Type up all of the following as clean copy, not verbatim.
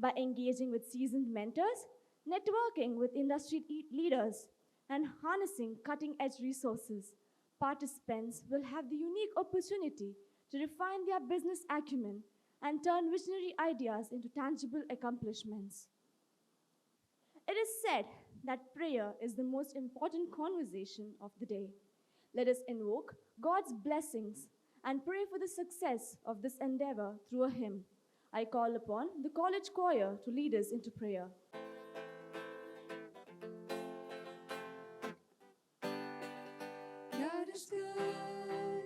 By engaging with seasoned mentors, networking with industry leaders, and harnessing cutting edge resources, participants will have the unique opportunity to refine their business acumen and turn visionary ideas into tangible accomplishments. It is said that prayer is the most important conversation of the day. Let us invoke God's blessings and pray for the success of this endeavor through a hymn. I call upon the college choir to lead us into prayer. God is good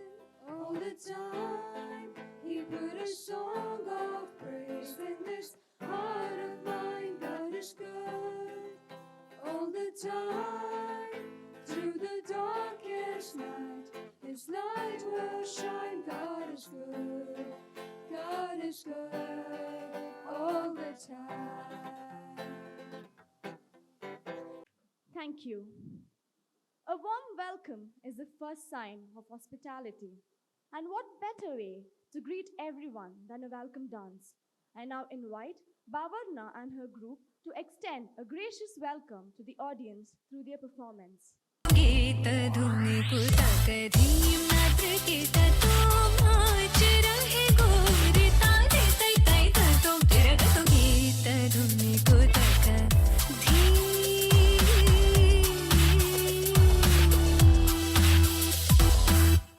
all the time. He put a song of praise in this heart of mine. God is good all the time. Through the darkest night, His light will shine. God is good. God is good all the time. Thank you. A warm welcome is the first sign of hospitality. And what better way to greet everyone than a welcome dance? I now invite Bavarna and her group to extend a gracious welcome to the audience through their performance. गीत धुनि पुतक धीम नद्र कीत तो माच रहे गोरी ताले तै तै तो तिरग तो गीत धुनि पुतक धीम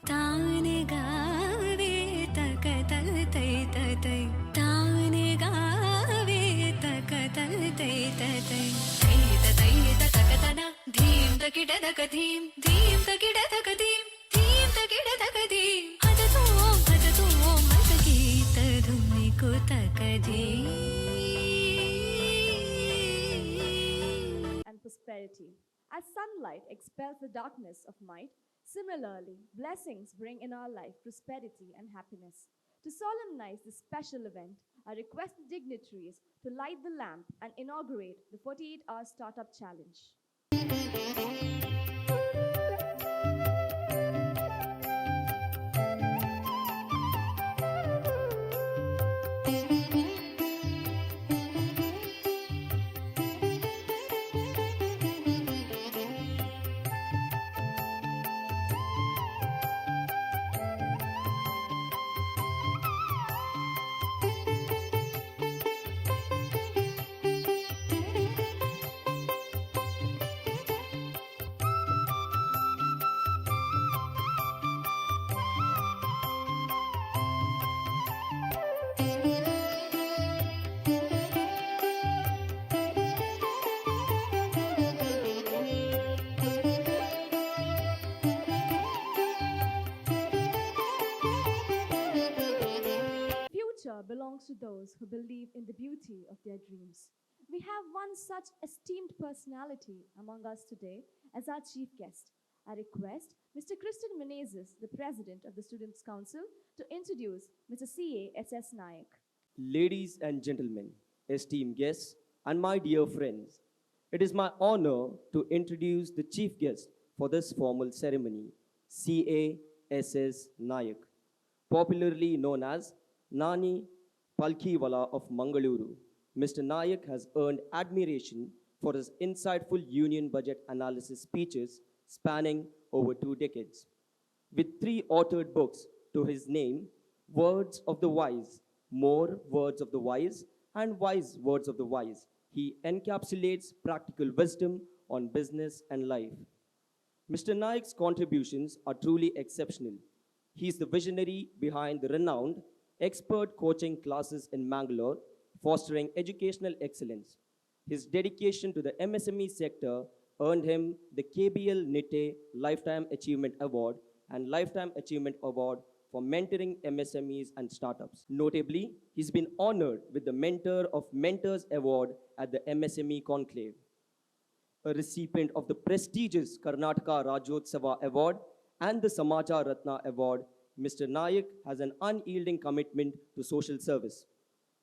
तान गावे तक तल तै तै तान गावे तक तल तै तै धीम तकिड धक धीम धीम तकिड धक धीम तकिड धक धीम हद तू मत गीत धुनि को तक धीम. And prosperity. As sunlight expels the darkness of night, similarly, blessings bring in our life prosperity and happiness. To solemnize this special event, I request the dignitaries to light the lamp and inaugurate the 48-hour Startup Challenge. Belongs to those who believe in the beauty of their dreams. We have one such esteemed personality among us today as our chief guest. I request Mr. Christian Menezes, the President of the Students' Council, to introduce Mr. C.A.S.S. Nayak. Ladies and gentlemen, esteemed guests, and my dear friends, it is my honor to introduce the chief guest for this formal ceremony, C.A.S.S. Nayak, popularly known as Nani Palkhiwala of Mangaluru. Mr. Nayak has earned admiration for his insightful union budget analysis speeches spanning over 2 decades. With 3 authored books to his name, Words of the Wise, More Words of the Wise, and Wise Words of the Wise, he encapsulates practical wisdom on business and life. Mr. Nayak's contributions are truly exceptional. He is the visionary behind the renowned expert coaching classes in Mangalore, fostering educational excellence. His dedication to the MSME sector earned him the KBL Nitte Lifetime Achievement Award and Lifetime Achievement Award for mentoring MSMEs and startups. Notably, he's been honored with the Mentor of Mentors Award at the MSME Conclave. A recipient of the prestigious Karnataka Rajyotsava Award and the Samaja Ratna Award, Mr. Nayak has an unyielding commitment to social service.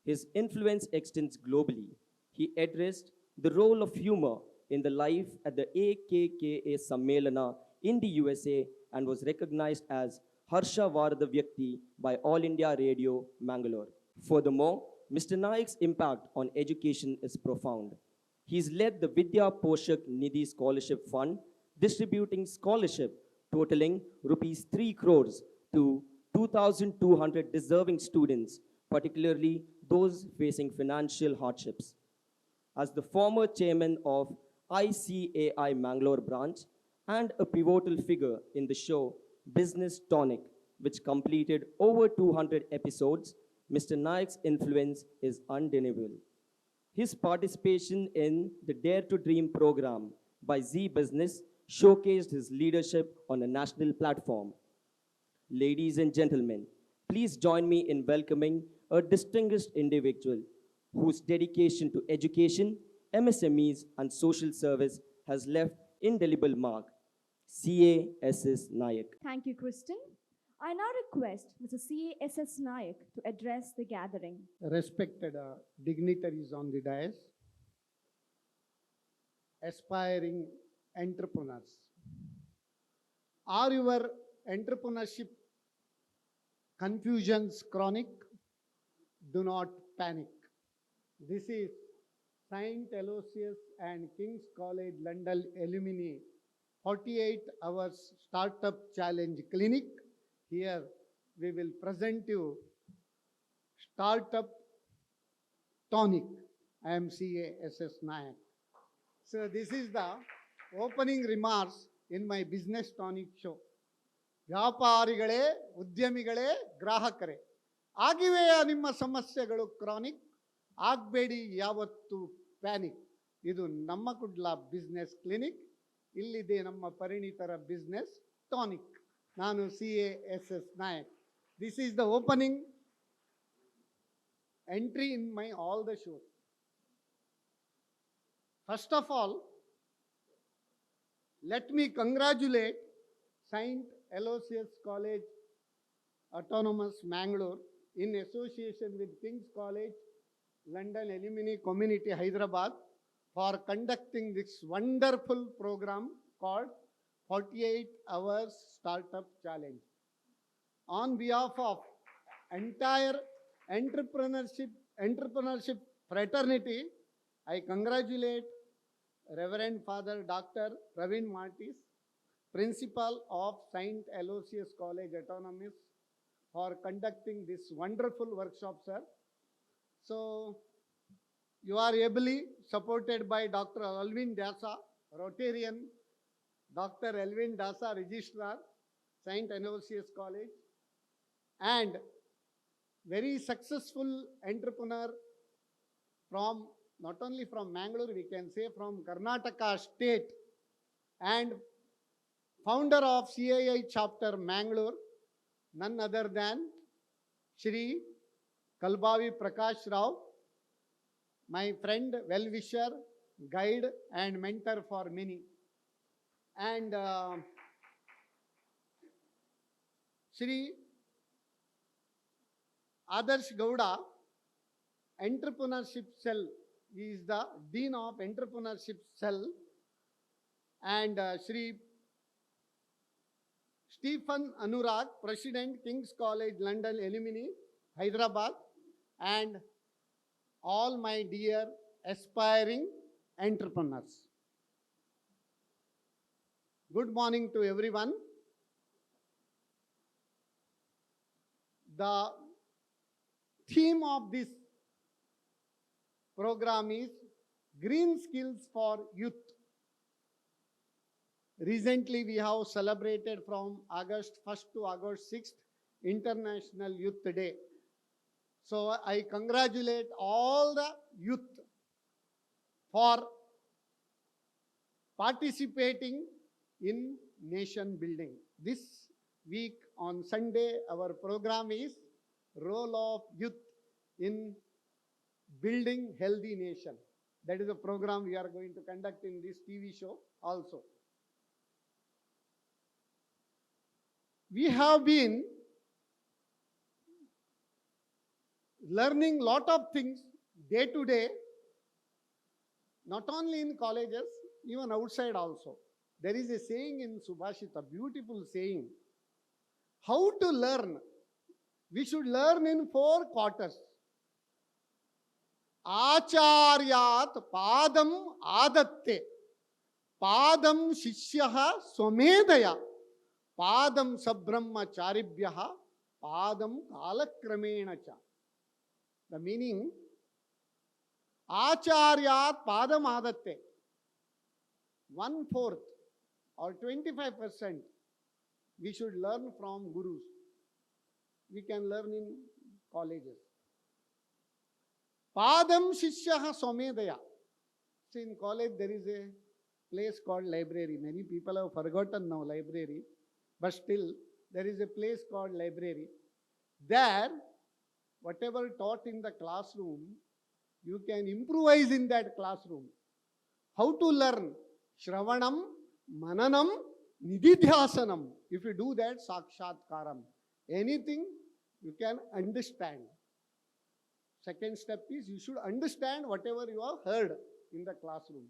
His influence extends globally. He addressed the role of humor in the life at the AKKA Sammelana in the USA and was recognized as Harsha Varada Vyakti by All India Radio, Mangalore. Furthermore, Mr. Naik's impact on education is profound. He's led the Vidya Poshak Nidhi Scholarship Fund, distributing scholarship totaling rupees 3 crores to 2,200 deserving students, particularly those facing financial hardships. As the former chairman of ICAI Mangalore branch and a pivotal figure in the show Business Tonic, which completed over 200 episodes, Mr. Naik's influence is undeniable. His participation in the Dare to Dream program by Z Business showcased his leadership on a national platform. Ladies and gentlemen, please join me in welcoming a distinguished individual whose dedication to education, MSMEs, and social service has left indelible mark. CASS Nayak. Thank you, Kristen. I now request Mr. CASS Nayak to address the gathering. Respected dignitaries on the dais, aspiring entrepreneurs. Are your entrepreneurship confusions chronic? Do not panic. This is Saint Aloysius and King's College London alumni 48 hours startup challenge clinic. Here we will present you startup tonic. I am CASS Nayak. So this is the opening remarks in my business tonic show. ವ್ಯಾಪಾರಿಗಳೇ, ಉದ್ಯಮಿಗಳೇ, ಗ್ರಾಹಕರೇ, ಆಗಿವೆಯಾ ನಿಮ್ಮ ಸಮಸ್ಯೆಗಳು chronic? ಆಗಬೇಡಿ ಯಾವತ್ತು panic. ಇದು ನಮ್ಮ Kudla business clinic. ಇಲ್ಲಿದೆ ನಮ್ಮ ಪರಿಣಿತರ business tonic. ನಾನು CASS Nayak. This is the opening entry in my all the shows. First of all, let me congratulate Saint Aloysius College Autonomous Mangalore in association with King's College London Alumni Community Hyderabad for conducting this wonderful program called 48 Hours Startup Challenge. On behalf of entire entrepreneurship fraternity, I congratulate Reverend Father Dr. Praveen Martis, Principal of Saint Aloysius College Autonomous, for conducting this wonderful workshop, sir. So, you are ably supported by Dr. Alvin Dasa, Rotarian, Dr. Alvin Dasa, Registrar, Saint Aloysius College, and very successful entrepreneur from, not only from Mangalore, we can say from Karnataka state, and founder of CII chapter Mangalore, none other than Shri Kalbavi Prakash Rao, my friend, well-wisher, guide and mentor for many. And Shri Adarsh Gowda, Entrepreneurship Cell, he is the Dean of Entrepreneurship Cell, and Shri Stephen Anurag, President, King's College London Alumni, Hyderabad, and all my dear aspiring entrepreneurs. Good morning to everyone. The theme of this program is Green Skills for Youth. Recently, we have celebrated from August 1st to August 6th, International Youth Day. So, I congratulate all the youth for participating in nation building. This week on Sunday, our program is Role of Youth in Building Healthy Nation. That is a program we are going to conduct in this TV show also. We have been learning lot of things day to day, not only in colleges, even outside also. There is a saying in Subhashita, beautiful saying. How to learn? We should learn in 4 quarters. आचार्यात् पादम् आदत्ते पादं शिष्यः स्वमेधया पादं सब्रह्मचारिभ्यः पादं कालक्रमेण च. The meaning, आचार्यात् पादम् आदत्ते, 1/4 or 25% we should learn from gurus. We can learn in colleges. Padam Shishyaha Swamedaya. See, in college there is a place called library. Many people have forgotten now library, but still there is a place called library. There, whatever taught in the classroom, you can improvise in that classroom. How to learn? Shravanam, Mananam, Nididhyasanam. If you do that, Sakshatkaram. Anything you can understand. Second step is you should understand whatever you have heard in the classroom.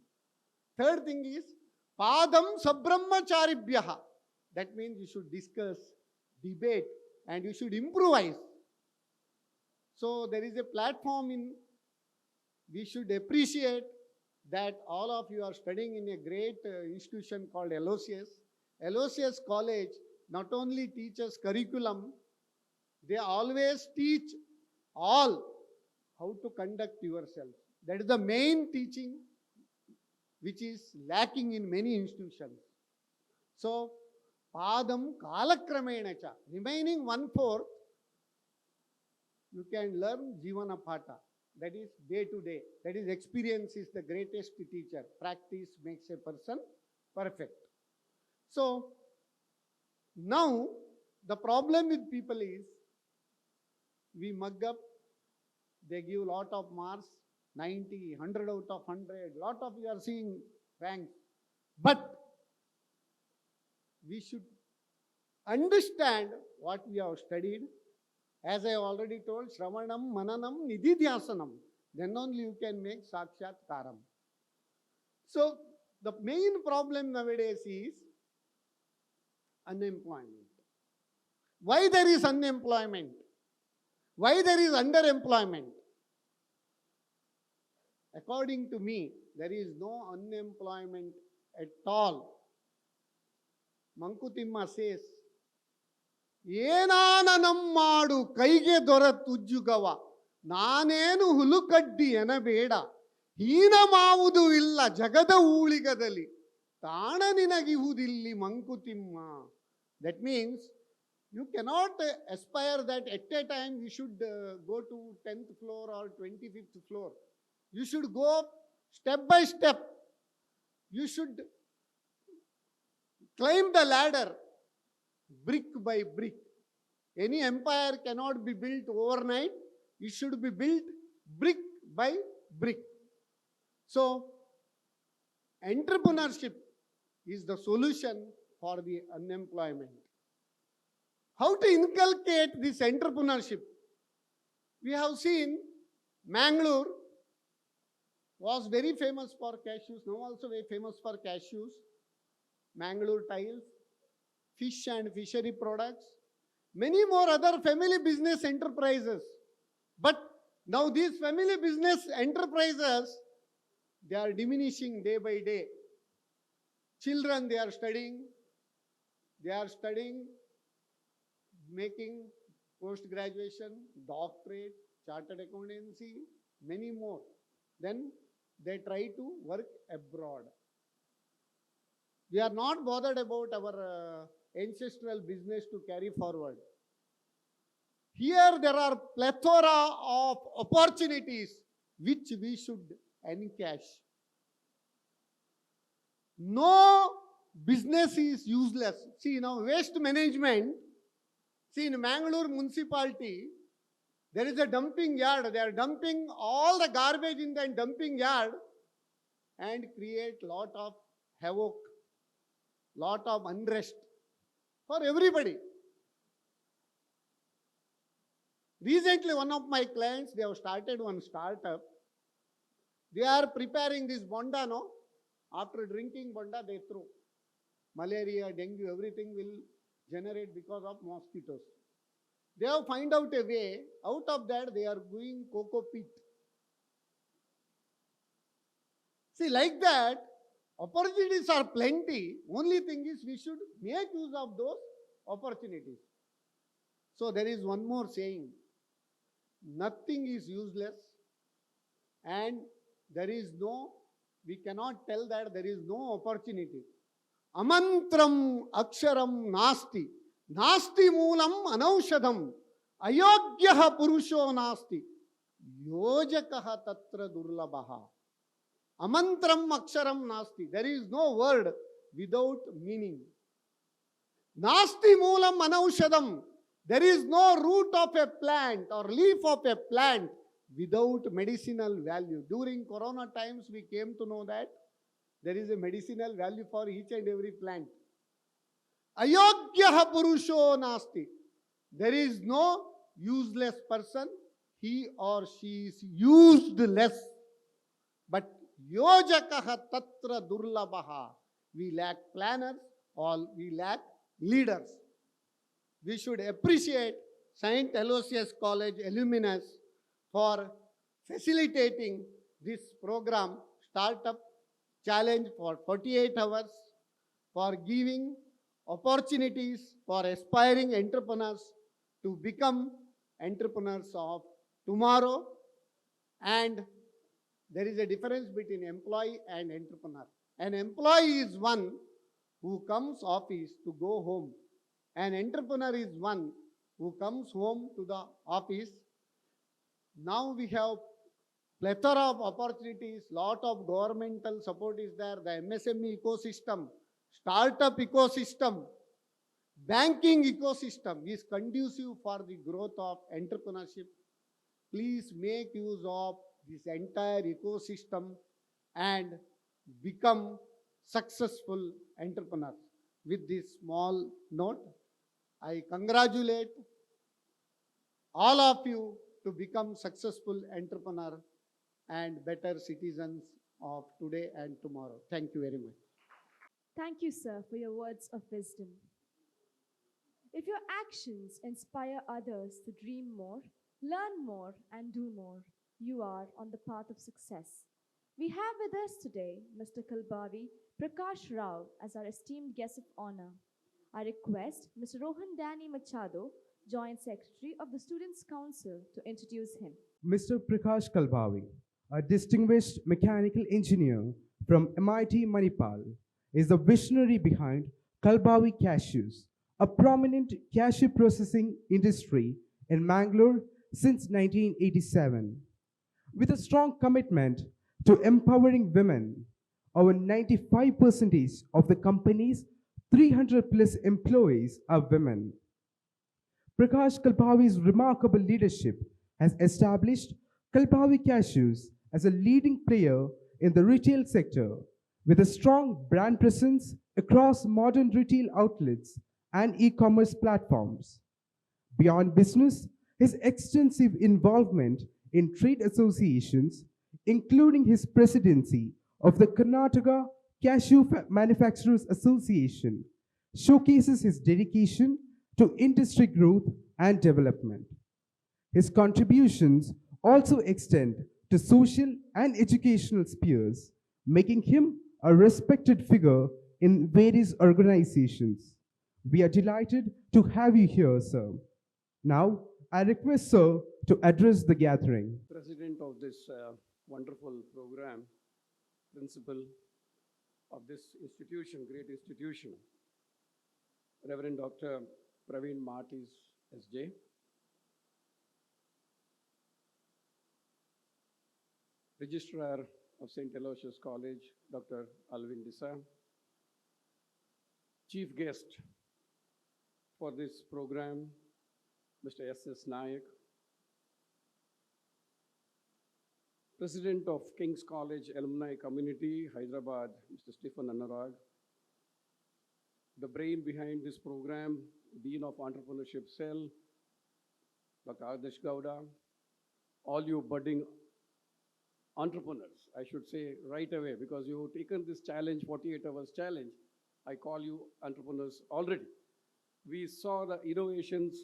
Third thing is Padam Sabrahmacharibhyaha. That means you should discuss, debate, and you should improvise. So there is a platform we should appreciate that all of you are studying in a great institution called Aloysius. Aloysius College not only teaches curriculum, they always teach all how to conduct yourself. That is the main teaching which is lacking in many institutions. So, Padam Kalakramenacha, remaining 1/4, you can learn Jivana Pata. That is day to day. That is experience is the greatest teacher. Practice makes a person perfect. So, now the problem with people is we mug up, they give lot of marks, 90, 100 out of 100, lot of you are seeing ranks. But we should understand what we have studied. As I already told, Shravanam, Mananam, Nididhyasanam. Then only you can make Sakshatkaram. So, the main problem nowadays is unemployment. Why there is unemployment? Why there is underemployment? According to me, there is no unemployment at all. Mankutimma says, ಏನಾನನಂ ಮಾಡು ಕೈಗೆ ದೊರೆತುಜ್ಜುಗವ ನಾನೇನು ಹುಲುಕಡ್ಡಿ ಎನಬೇಡ ಹೀನ ಮಾವುದು ಇಲ್ಲ ಜಗದ ಊಳಿಗದಲ್ಲಿ ತಾಣ ನಿನಗಿಹುದಿಲ್ಲಿ Mankutimma. That means you cannot aspire that at a time you should go to 10th floor or 25th floor. You should go step by step. You should climb the ladder brick by brick. Any empire cannot be built overnight. It should be built brick by brick. So, entrepreneurship is the solution for the unemployment. How to inculcate this entrepreneurship? We have seen Mangalore was very famous for cashews, now also very famous for cashews, Mangalore tiles, fish and fishery products, many more other family business enterprises. But now these family business enterprises, they are diminishing day by day. Children, they are studying, making post-graduation, doctorate, chartered accountancy, many more. Then they try to work abroad. We are not bothered about our ancestral business to carry forward. Here there are plethora of opportunities which we should encash. No business is useless. See now waste management. See in Mangalore municipality, there is a dumping yard. They are dumping all the garbage in the dumping yard and create lot of havoc, lot of unrest for everybody. Recently, one of my clients, they have started one startup. They are preparing this bonda, no? After drinking bonda, they throw. Malaria, dengue, everything will generate because of mosquitoes. They have find out a way. Out of that, they are doing cocoa pit. See, like that, opportunities are plenty. Only thing is we should make use of those opportunities. So there is one more saying, nothing is useless and there is no, we cannot tell that there is no opportunity. Amantram aksharam nasti, nasti moolam anaushadam, ayogyaha purusho nasti, yojakaha tatra durlabaha. Amantram aksharam nasti, there is no word without meaning. Nasti moolam anaushadam, there is no root of a plant or leaf of a plant without medicinal value. During Corona times, we came to know that there is a medicinal value for each and every plant. Ayogyaha purusho nasti. There is no useless person. He or she is used less. But yojakaha tatra durlabaha. We lack planners or we lack leaders. We should appreciate St. Aloysius College alumnus for facilitating this program, Startup Challenge for 48 hours, for giving opportunities for aspiring entrepreneurs to become entrepreneurs of tomorrow. And there is a difference between employee and entrepreneur. An employee is one who comes office to go home. An entrepreneur is one who comes home to the office. Now we have plethora of opportunities, lot of governmental support is there, the MSME ecosystem, startup ecosystem, banking ecosystem is conducive for the growth of entrepreneurship. Please make use of this entire ecosystem and become successful entrepreneurs. With this small note, I congratulate all of you to become successful entrepreneur and better citizens of today and tomorrow. Thank you very much. Thank you, sir, for your words of wisdom. If your actions inspire others to dream more, learn more, and do more, you are on the path of success. We have with us today Mr. Kalbavi Prakash Rao as our esteemed guest of honor. I request Mr. Rohan Danny Machado, Joint Secretary of the Students' Council, to introduce him. Mr. Prakash Kalbavi, a distinguished mechanical engineer from MIT Manipal, is the visionary behind Kalbavi Cashews, a prominent cashew processing industry in Mangalore since 1987. With a strong commitment to empowering women, over 95% of the company's 300 plus employees are women. Prakash Kalbavi's remarkable leadership has established Kalbavi Cashews as a leading player in the retail sector with a strong brand presence across modern retail outlets and e-commerce platforms. Beyond business, his extensive involvement in trade associations, including his presidency of the Karnataka Cashew Manufacturers Association, showcases his dedication to industry growth and development. His contributions also extend to social and educational spheres, making him a respected figure in various organizations. We are delighted to have you here, sir. Now, I request sir to address the gathering. President of this wonderful program, principal of this institution, great institution, Reverend Dr. Praveen Martis, SJ. Registrar of St. Aloysius College, Dr. Alvin Disa. Chief guest for this program, Mr. S.S. Nayak. President of King's College Alumni Community, Hyderabad, Mr. Stephen Anurag. The brain behind this program, Dean of Entrepreneurship Cell, Dr. Adarsh Gowda. All you budding entrepreneurs, I should say right away, because you have taken this challenge, 48 hours challenge. I call you entrepreneurs already. We saw the innovations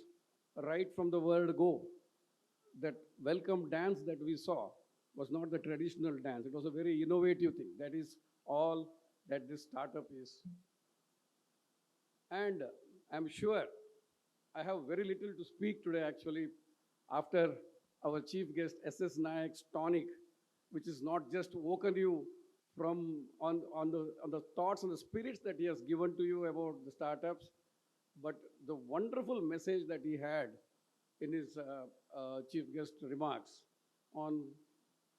right from the word go. That welcome dance that we saw was not the traditional dance. It was a very innovative thing. That is all that this startup is. And I'm sure I have very little to speak today actually after our chief guest SS Nayak's tonic, which is not just woken you from on the thoughts and the spirits that he has given to you about the startups, but the wonderful message that he had in his chief guest remarks on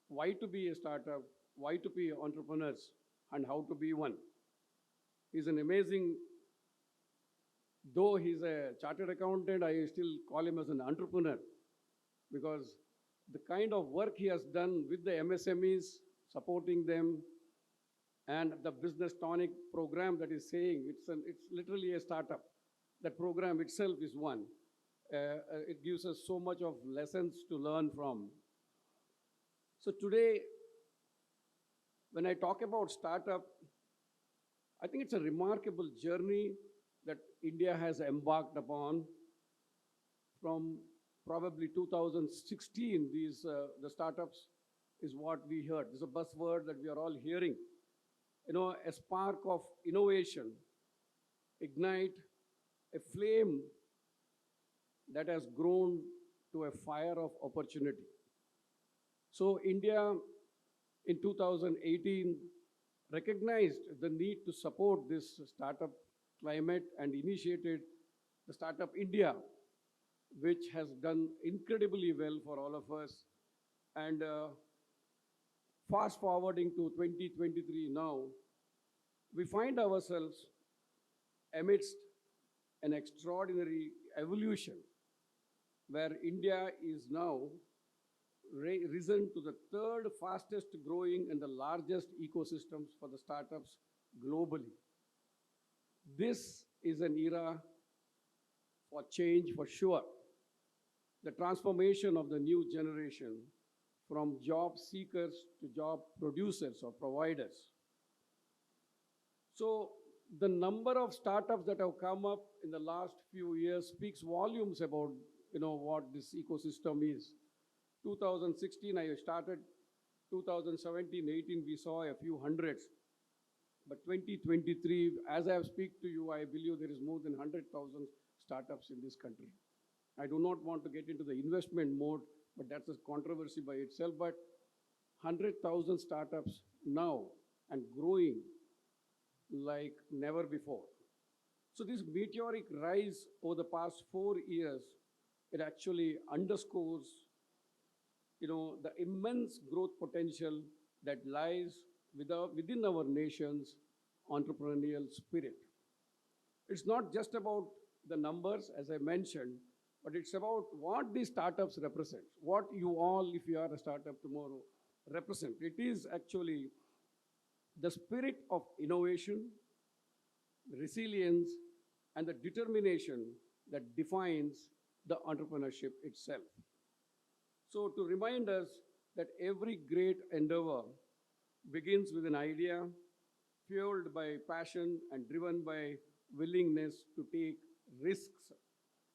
why to be a startup, why to be entrepreneurs, and how to be one. He's an amazing, though he's a chartered accountant, I still call him as an entrepreneur because the kind of work he has done with the MSMEs, supporting them, and the business tonic program that is saying it's literally a startup. That program itself is one. It gives us so much of lessons to learn from. So today, when I talk about startup, I think it's a remarkable journey that India has embarked upon from probably 2016. The startups is what we heard. This is a buzzword that we are all hearing. You know, a spark of innovation, ignite a flame that has grown to a fire of opportunity. So India in 2018 recognized the need to support this startup climate and initiated the Startup India, which has done incredibly well for all of us. And fast forwarding to 2023 now, we find ourselves amidst an extraordinary evolution where India is now risen to the third fastest growing and the largest ecosystems for the startups globally. This is an era for change for sure. The transformation of the new generation from job seekers to job producers or providers. So the number of startups that have come up in the last few years speaks volumes about what this ecosystem is. 2016 I started, 2017-18 we saw a few hundreds. But 2023, as I speak to you, I believe there is more than 100,000 startups in this country. I do not want to get into the investment mode, but that's a controversy by itself. But 100,000 startups now and growing like never before. So this meteoric rise over the past 4 years, it actually underscores the immense growth potential that lies within our nation's entrepreneurial spirit. It's not just about the numbers, as I mentioned, but it's about what these startups represent, what you all, if you are a startup tomorrow, represent. It is actually the spirit of innovation, resilience, and the determination that defines the entrepreneurship itself. So to remind us that every great endeavor begins with an idea, fueled by passion and driven by willingness to take risks.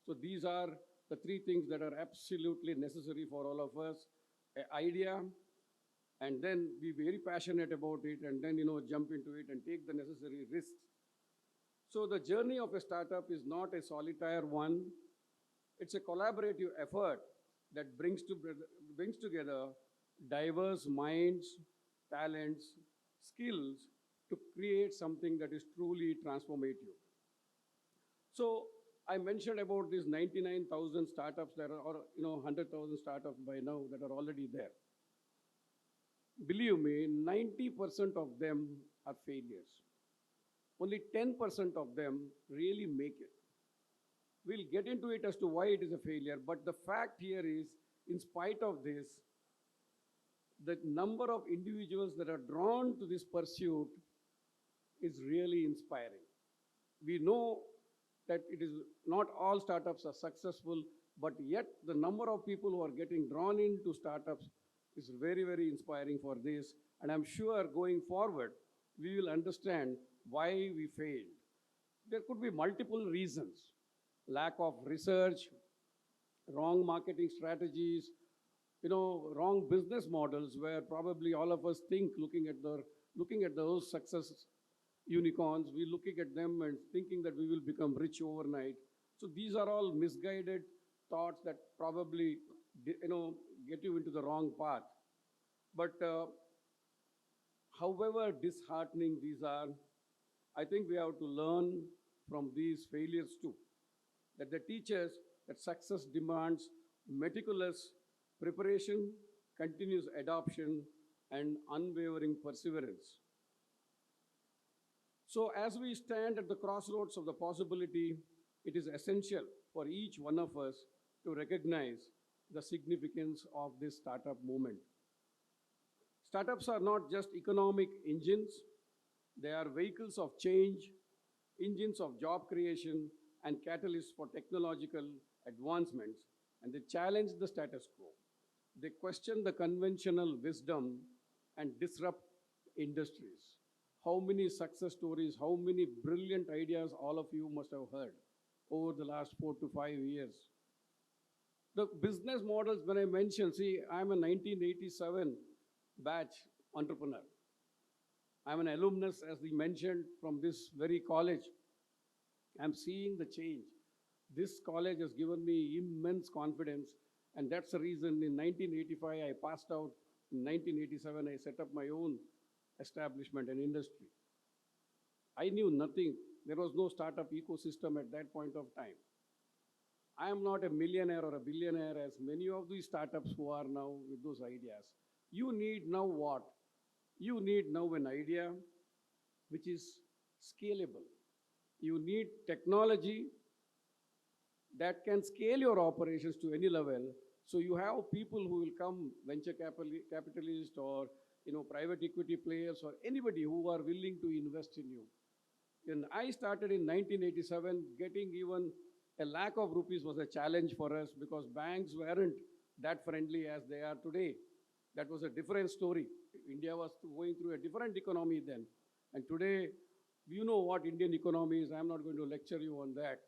So these are the three things that are absolutely necessary for all of us: an idea, and then be very passionate about it, and then jump into it and take the necessary risks. So the journey of a startup is not a solitary one. It's a collaborative effort that brings together diverse minds, talents, skills to create something that is truly transformative. So I mentioned about these 99,000 startups that are, or 100,000 startups by now that are already there. Believe me, 90% of them are failures. Only 10% of them really make it. We'll get into it as to why it is a failure, but the fact here is, in spite of this, the number of individuals that are drawn to this pursuit is really inspiring. We know that it is not all startups are successful, but yet the number of people who are getting drawn into startups is very, very inspiring for this. And I'm sure going forward, we will understand why we failed. There could be multiple reasons: lack of research, wrong marketing strategies, wrong business models where probably all of us think looking at those success unicorns, we're looking at them and thinking that we will become rich overnight. So these are all misguided thoughts that probably, get you into the wrong path. But however disheartening these are, I think we have to learn from these failures too. That they teach us that success demands meticulous preparation, continuous adoption, and unwavering perseverance. So, as we stand at the crossroads of the possibility, it is essential for each one of us to recognize the significance of this startup movement. Startups are not just economic engines, they are vehicles of change, engines of job creation, and catalysts for technological advancements, and they challenge the status quo. They question the conventional wisdom and disrupt industries. How many success stories, how many brilliant ideas all of you must have heard over the last 4 to 5 years. The business models, when I mentioned, see, I'm a 1987 batch entrepreneur. I'm an alumnus, as we mentioned, from this very college. I'm seeing the change. This college has given me immense confidence, and that's the reason in 1985 I passed out. In 1987, I set up my own establishment and industry. I knew nothing. There was no startup ecosystem at that point of time. I am not a millionaire or a billionaire as many of these startups who are now with those ideas. You need now what? You need now an idea which is scalable. You need technology that can scale your operations to any level. So you have people who will come, venture capitalists or private equity players or anybody who are willing to invest in you. When I started in 1987, getting even a lakh of rupees was a challenge for us because banks weren't that friendly as they are today. That was a different story. India was going through a different economy then. And today, you know what Indian economy is. I'm not going to lecture you on that.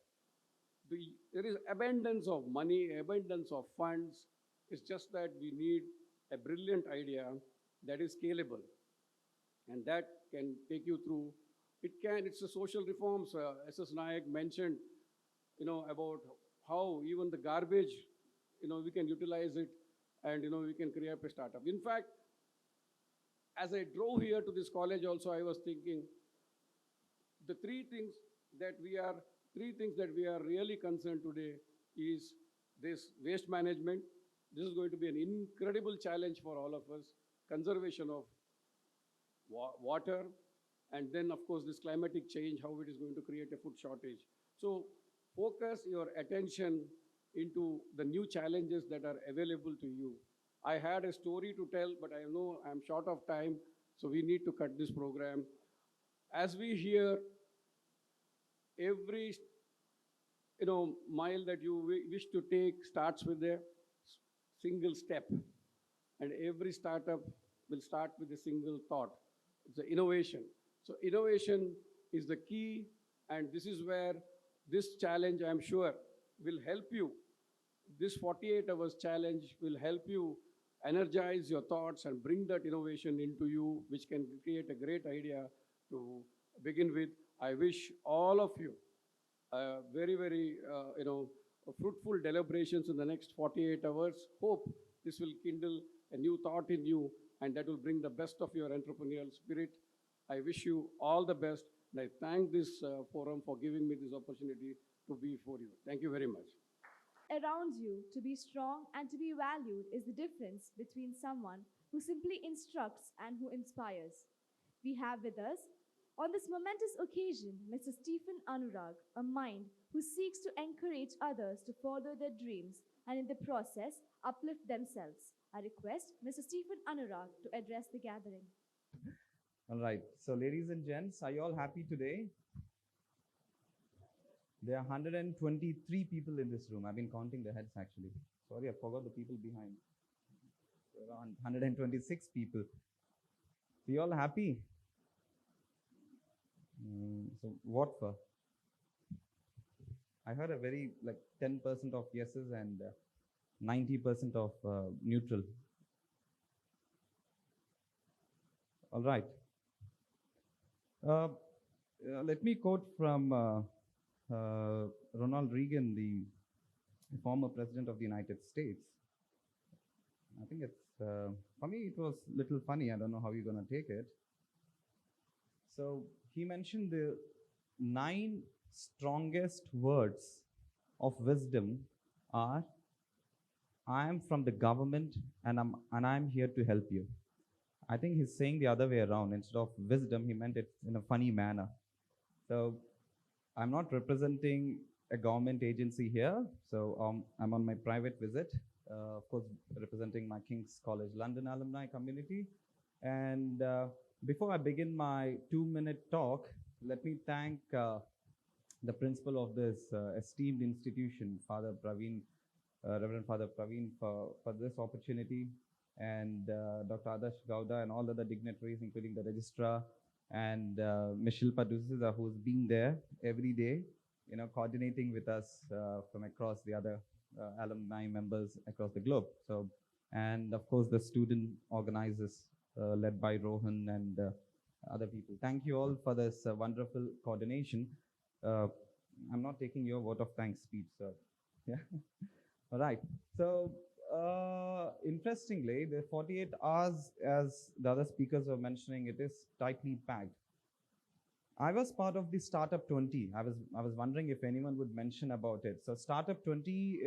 There is abundance of money, abundance of funds. It's just that we need a brilliant idea that is scalable and that can take you through. It's a social reforms. S.S. Nayak mentioned, about how even the garbage, we can utilize it and, we can create a startup. In fact, as I drove here to this college also, I was thinking the three things that we are really concerned today is this waste management. This is going to be an incredible challenge for all of us. Conservation of water, and then of course this climatic change, how it is going to create a food shortage. So focus your attention into the new challenges that are available to you. I had a story to tell, but I know I'm short of time, so we need to cut this program. As we hear, every mile that you wish to take starts with a single step, and every startup will start with a single thought. It's an innovation. So innovation is the key, and this is where this challenge, I'm sure, will help you. This 48 hours challenge will help you energize your thoughts and bring that innovation into you, which can create a great idea to begin with. I wish all of you very, very, fruitful deliberations in the next 48 hours. Hope this will kindle a new thought in you, and that will bring the best of your entrepreneurial spirit. I wish you all the best, and I thank this forum for giving me this opportunity to be before you. Thank you very much. Around you to be strong and to be valued is the difference between someone who simply instructs and who inspires. We have with us, on this momentous occasion, Mr. Stephen Anurag, a mind who seeks to encourage others to further their dreams and in the process uplift themselves. I request Mr. Stephen Anurag to address the gathering. All right. So, ladies and gents, are you all happy today? There are 123 people in this room. I've been counting the heads actually. Sorry, I forgot the people behind. There are 126 people. So, you all happy? So, what for? I heard a very 10% of yeses and 90% of neutral. All right. Let me quote from Ronald Reagan, the former president of the United States. I think it's, for me, it was a little funny. I don't know how you're going to take it. So he mentioned the 9 strongest words of wisdom are, I am from the government and I'm here to help you. I think he's saying the other way around. Instead of wisdom, he meant it in a funny manner. So I'm not representing a government agency here. So I'm on my private visit, of course, representing my King's College London alumni community. And before I begin my 2-minute talk, let me thank the principal of this esteemed institution, Father Praveen, Reverend Father Praveen, for this opportunity, and Dr. Adarsh Gowda and all other dignitaries, including the registrar, and Ms. Shilpa D'Souza, who's been there every day, coordinating with us from across the other alumni members across the globe. So, and of course, the student organizers led by Rohan and other people. Thank you all for this wonderful coordination. I'm not taking your vote of thanks speech, sir. Yeah. All right. So, interestingly, the 48 hours, as the other speakers were mentioning, it is tightly packed. I was part of the Startup 20. I was wondering if anyone would mention about it. So, Startup 20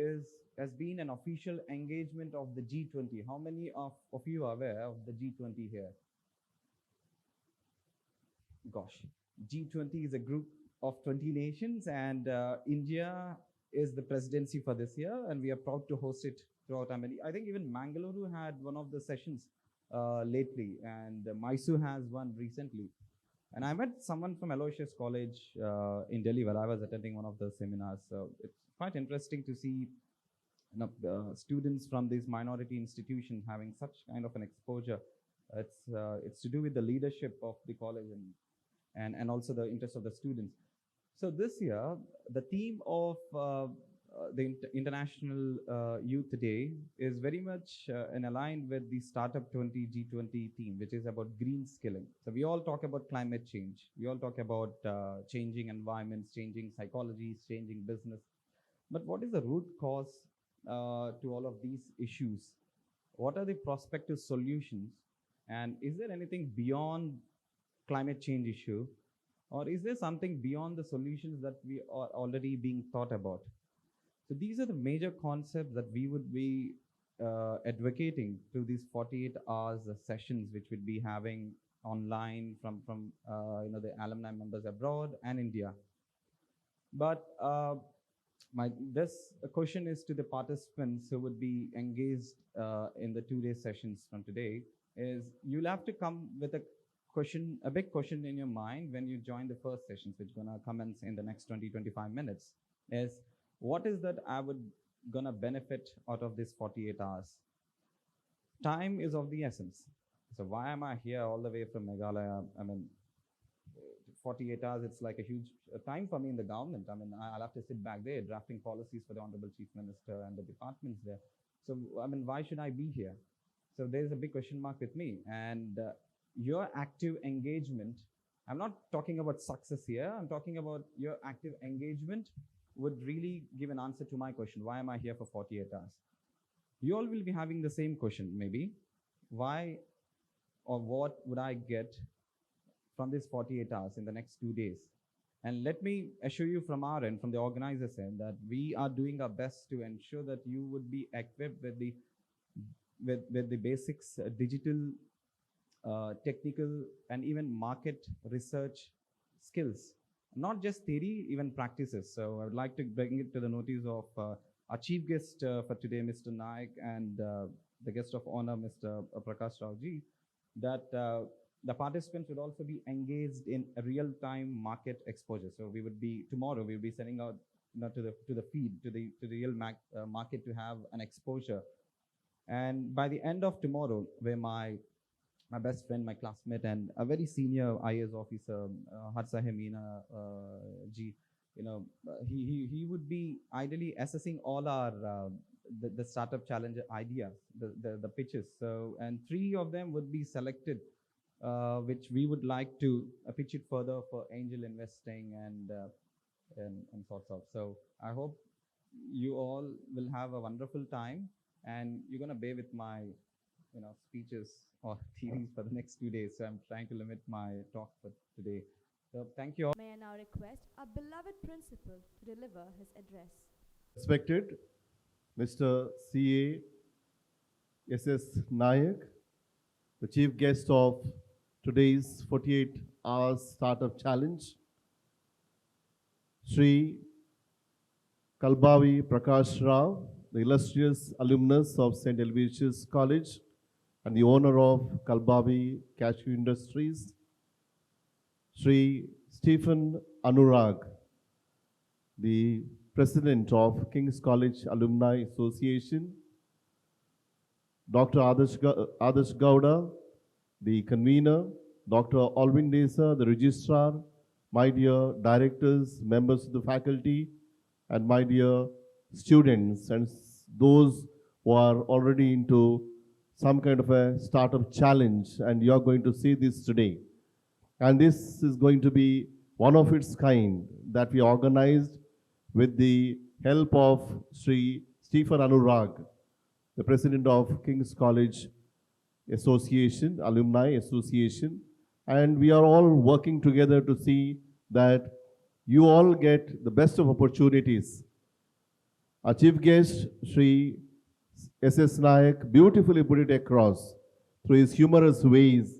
has been an official engagement of the G20. How many of you are aware of the G20 here? Gosh, G20 is a group of 20 nations, and India is the presidency for this year, and we are proud to host it throughout. I think even Mangaluru had one of the sessions lately, and Mysore has one recently. And I met someone from Aloysius College in Delhi where I was attending one of the seminars. So it's quite interesting to see students from these minority institutions having such kind of an exposure. It's to do with the leadership of the college and also the interest of the students. So this year, the theme of the International Youth Day is very much aligned with the Startup 20 G20 theme, which is about green skilling. So we all talk about climate change. We all talk about changing environments, changing psychologies, changing business. But what is the root cause to all of these issues? What are the prospective solutions? And is there anything beyond climate change issue? Or is there something beyond the solutions that we are already being thought about? So these are the major concepts that we would be advocating through these 48 hours sessions, which we'd be having online from the alumni members abroad and India. But this question is to the participants who would be engaged in the 2-day sessions from today. Is you'll have to come with a big question in your mind when you join the first sessions, which are gonna commence in the next 20-25 minutes. Is what is that I would gonna benefit out of this 48 hours? Time is of the essence. So why am I here all the way from Meghalaya? 48 hours, it's like a huge time for me in the government. I'll have to sit back there drafting policies for the Honorable Chief Minister and the departments there. So, why should I be here? So there's a big question mark with me. And your active engagement, I'm not talking about success here, I'm talking about your active engagement would really give an answer to my question, why am I here for 48 hours? You all will be having the same question maybe. Why or what would I get from this 48 hours in the next 2 days? And let me assure you from our end, from the organizers' end, that we are doing our best to ensure that you would be equipped with the basics, digital, technical, and even market research skills. Not just theory, even practices. So I would like to bring it to the notice of our chief guest for today, Mr. Naik, and the guest of honor, Mr. Prakash Raoji, that the participants would also be engaged in a real-time market exposure. So tomorrow we'll be sending out to the feed, to the real market to have an exposure. And by the end of tomorrow, where my best friend, my classmate, and a very senior IAS officer, Hadsa Hemina ji, he would be ideally assessing all our the startup challenge ideas, the pitches. So, and 3 of them would be selected, which we would like to pitch it further for angel investing and sorts of. So I hope you all will have a wonderful time, and you're gonna bear with my, speeches or theories for the next 2 days. So I'm trying to limit my talk for today. So thank you all. May I now request our beloved principal to deliver his address. Respected Mr. C.A. S.S. Nayak, the chief guest of today's 48 Hours Startup Challenge, Sri Kalbavi Prakash Rao, the illustrious alumnus of St. Aloysius College and the owner of Kalbavi Cashew Industries, Sri Stephen Anurag, the president of King's College Alumni Association, Dr. Adarsh Gowda, the convener, Dr. Alvin Desa, the registrar, my dear directors, members of the faculty, and my dear students, and those who are already into some kind of a startup challenge, and you are going to see this today. And this is going to be one of its kind that we organized with the help of Sri Stephen Anurag, the president of King's College Association, Alumni Association, and we are all working together to see that you all get the best of opportunities. Our chief guest, Sri S.S. Nayak, beautifully put it across through his humorous ways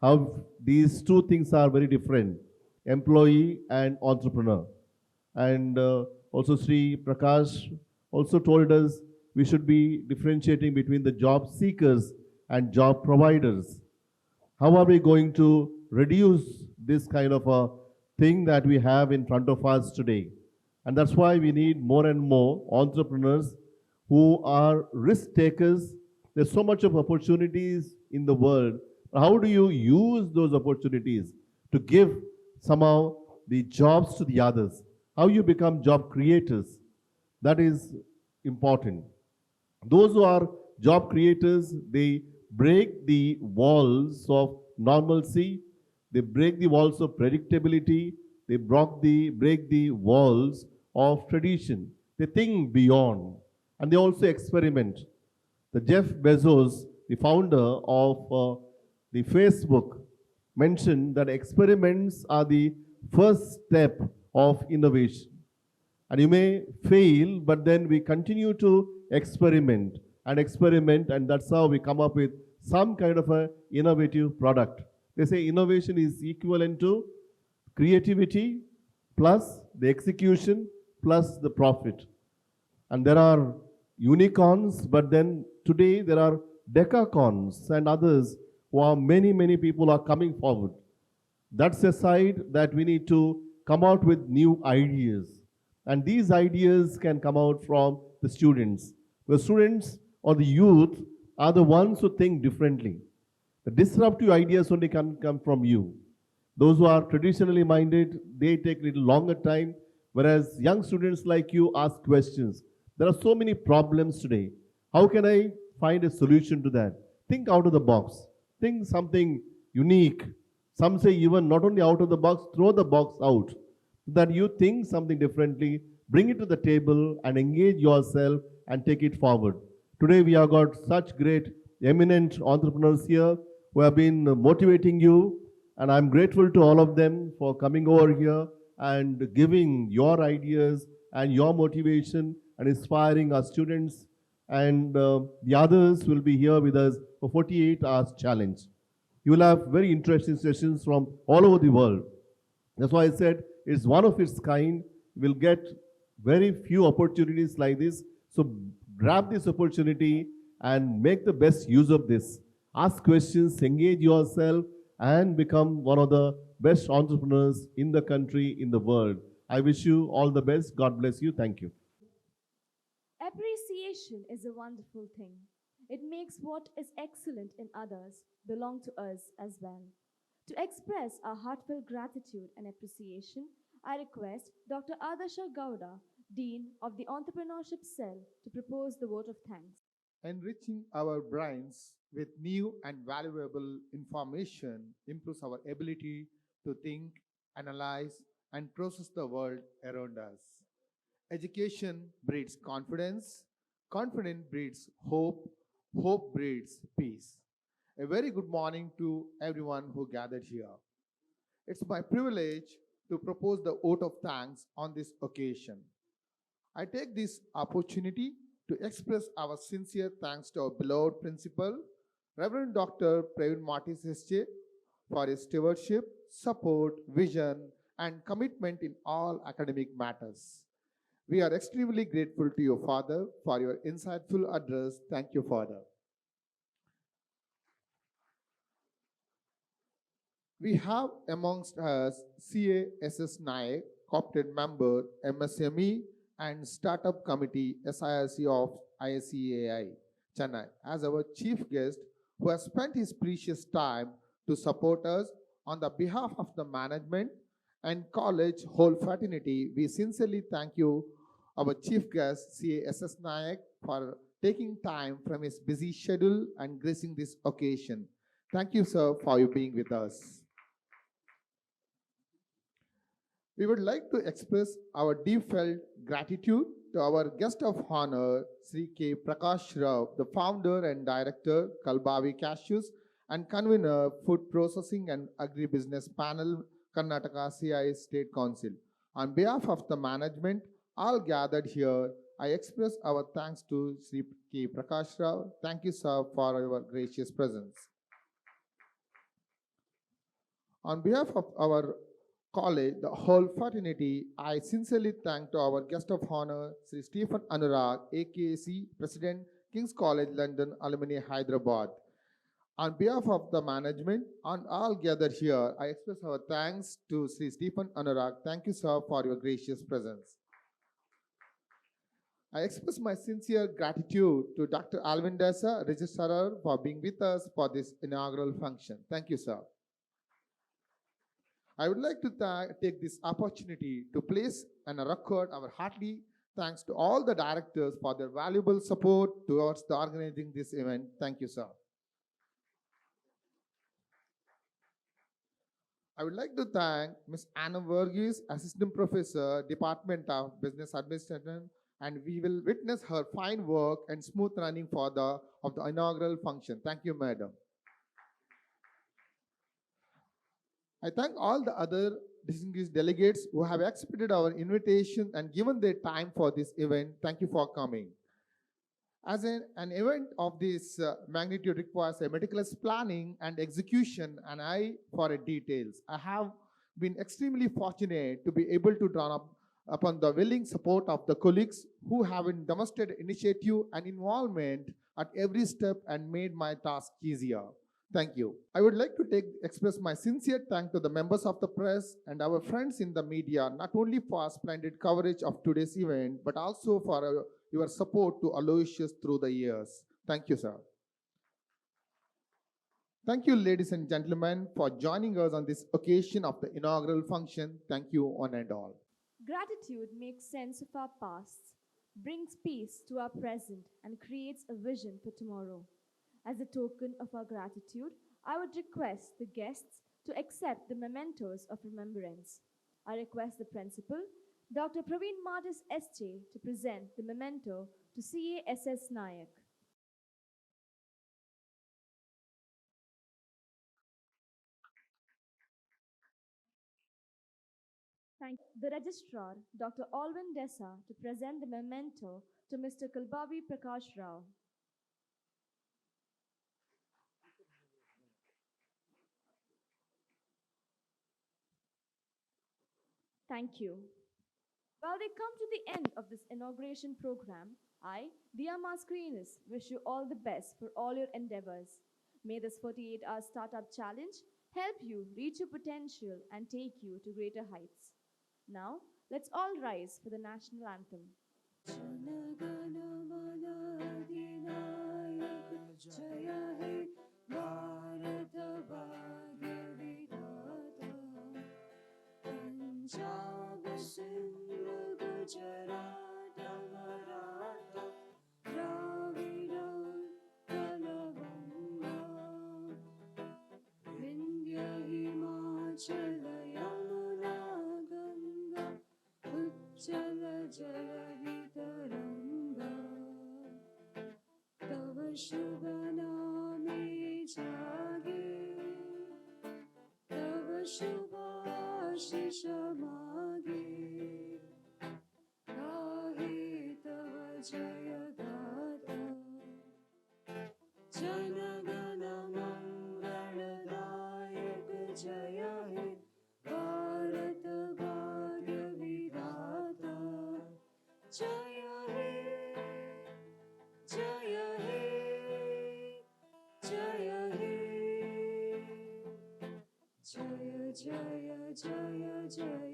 how these two things are very different, employee and entrepreneur. And also Sri Prakash also told us we should be differentiating between the job seekers and job providers. How are we going to reduce this kind of a thing that we have in front of us today? And that's why we need more and more entrepreneurs who are risk takers. There's so much of opportunities in the world. How do you use those opportunities to give somehow the jobs to the others? How you become job creators? That is important. Those who are job creators, they break the walls of normalcy, they break the walls of predictability, they break the walls of tradition. They think beyond, and they also experiment. The Jeff Bezos, the founder of the Facebook, mentioned that experiments are the first step of innovation. And you may fail, but then we continue to experiment, and that's how we come up with some kind of a innovative product. They say innovation is equivalent to creativity plus the execution plus the profit. And there are unicorns, but then today there are decacons and others who are many people are coming forward. That's a side that we need to come out with new ideas. And these ideas can come out from the students. The students or the youth are the ones who think differently. The disruptive ideas only can come from you. Those who are traditionally minded, they take a little longer time, whereas young students like you ask questions. There are so many problems today. How can I find a solution to that? Think out of the box. Think something unique. Some say even not only out of the box, throw the box out. That you think something differently, bring it to the table and engage yourself and take it forward. Today we have got such great eminent entrepreneurs here who have been motivating you, and I'm grateful to all of them for coming over here and giving your ideas and your motivation and inspiring our students, and the others will be here with us for 48 hours challenge. You will have very interesting sessions from all over the world. That's why I said it's one of its kind. We'll get very few opportunities like this. So grab this opportunity and make the best use of this. Ask questions, engage yourself, and become one of the best entrepreneurs in the country, in the world. I wish you all the best. God bless you. Thank you. Appreciation is a wonderful thing. It makes what is excellent in others belong to us as well. To express our heartfelt gratitude and appreciation, I request Dr. Adarsha Gowda, Dean of the Entrepreneurship Cell, to propose the vote of thanks. Enriching our brains with new and valuable information improves our ability to think, analyze, and process the world around us. Education breeds confidence, confidence breeds hope, hope breeds peace. A very good morning to everyone who gathered here. It's my privilege to propose the vote of thanks on this occasion. I take this opportunity to express our sincere thanks to our beloved principal, Reverend Dr. Pravin Martis SJ, for his stewardship, support, vision, and commitment in all academic matters. We are extremely grateful to you, Father, for your insightful address. Thank you, Father. We have amongst us CA SS Naik, co-opted member, MSME, and Startup Committee, SIRC of ISCAI, Chennai, as our chief guest who has spent his precious time to support us on the behalf of the management and college whole fraternity. We sincerely thank you, our chief guest, CA SS Naik, for taking time from his busy schedule and gracing this occasion. Thank you, sir, for you being with us. We would like to express our deep felt gratitude to our guest of honor, Sri K. Prakash Rao, the founder and director, Kalbavi Cashews, and convener, Food Processing and Agribusiness Panel, Karnataka CIS State Council. On behalf of the management, all gathered here, I express our thanks to Sri K. Prakash Rao. Thank you, sir, for your gracious presence. On behalf of our college, the whole fraternity, I sincerely thank to our guest of honor, Sri Stephen Anurag, AKC President, King's College London, Alumni Hyderabad. On behalf of the management and all gathered here, I express our thanks to Sri Stephen Anurag. Thank you, sir, for your gracious presence. I express my sincere gratitude to Dr. Alvin Desa, Registrar, for being with us for this inaugural function. Thank you, sir. I would like to take this opportunity to place and record our hearty thanks to all the directors for their valuable support towards the organizing this event. Thank you, sir. I would like to thank Ms. Anna Verghese, Assistant Professor, Department of Business Administration, and we will witness her fine work and smooth running of the inaugural function. Thank you, madam. I thank all the other distinguished delegates who have accepted our invitation and given their time for this event. Thank you for coming. As an event of this magnitude requires a meticulous planning and execution and eye for details. I have been extremely fortunate to be able to draw upon the willing support of the colleagues who have demonstrated initiative and involvement at every step and made my task easier. Thank you. I would like to express my sincere thanks to the members of the press and our friends in the media, not only for splendid coverage of today's event, but also for your support to Aloysius through the years. Thank you, sir. Thank you, ladies and gentlemen, for joining us on this occasion of the inaugural function. Thank you, one and all. Gratitude makes sense of our past, brings peace to our present, and creates a vision for tomorrow. As a token of our gratitude, I would request the guests to accept the mementos of remembrance. I request the principal, Dr. Pravin Martis SJ, to present the memento to CA SS Naik. Thank the registrar, Dr. Alvin Desa, to present the memento to Mr. Kalbavi Prakash Rao. Thank you. While we come to the end of this inauguration program, I, Dia Mascarenas, wish you all the best for all your endeavors. May this 48-hour startup challenge help you reach your potential and take you to greater heights. Now, let's all rise for the national anthem. Punjab, Sindh, Gujarat. शुभ नामे जागे तव शुभाशिष मागे गाहे तव जय गाथा जन गण मंगलदायक जय हे भारत भाग्य विधाता जय हे जय हे जय हे जय जय जय जय